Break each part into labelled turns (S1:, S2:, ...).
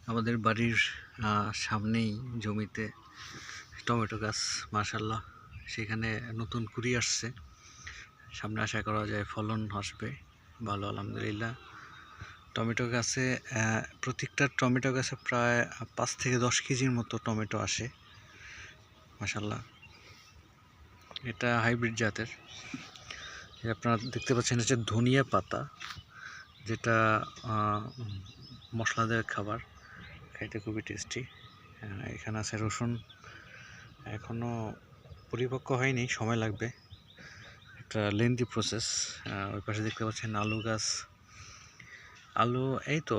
S1: আমাদের বাড়ির সামনেই জমিতে টমেটো গাছ, মাশাআল্লাহ। সেখানে নতুন কুড়ি আসছে, সামনে আশা করা যায় ফলন আসবে ভালো, আলহামদুলিল্লাহ। টমেটো গাছে প্রত্যেকটা টমেটো গাছে প্রায় 5 থেকে 10 কেজির মতো টমেটো আসে, মাশাআল্লাহ। এটা হাইব্রিড জাতের। আপনারা দেখতে পাচ্ছেন হচ্ছে ধনিয়া পাতা, যেটা মশলা দেওয়া খাবার, খাইতে খুবই টেস্টি। এখানে আছে রসুন, এখনও পরিপক্ক হয়নি, সময় লাগবে, একটা লেন্দি প্রসেস। ওই পাশে দেখতে পাচ্ছেন আলু গাছ। আলু এই তো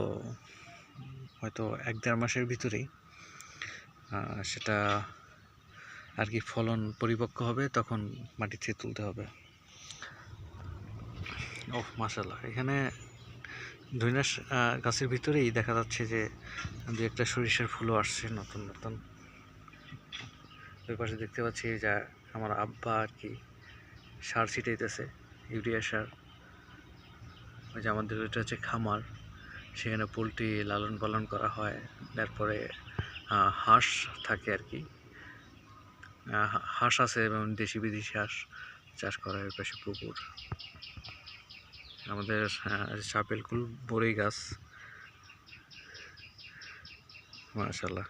S1: হয়তো 1-1.5 মাসের ভিতরেই সেটা আর কি ফলন পরিপক্ক হবে, তখন মাটি থেকে তুলতে হবে। ওহ মাশাআল্লাহ, এখানে ধনিয়া গাছের ভিতরেই দেখা যাচ্ছে যে 2-1টা সরিষার ফুলও আসছে নতুন নতুন। ওই পাশে দেখতে পাচ্ছি যে আমার আব্বা আর কি সার ছিটাইতেছে, ইউরিয়া সার। ওই যে আমাদের ওইটা হচ্ছে খামার, সেখানে পোলট্রি লালন পালন করা হয়। তারপরে হাঁস থাকে আর কি, হাঁস আছে এবং দেশি বিদেশি হাঁস চাষ করা হয়। পাশে পুকুর, আমাদের চাপেল কুল বড়ই গাছ, মাশাআল্লাহ।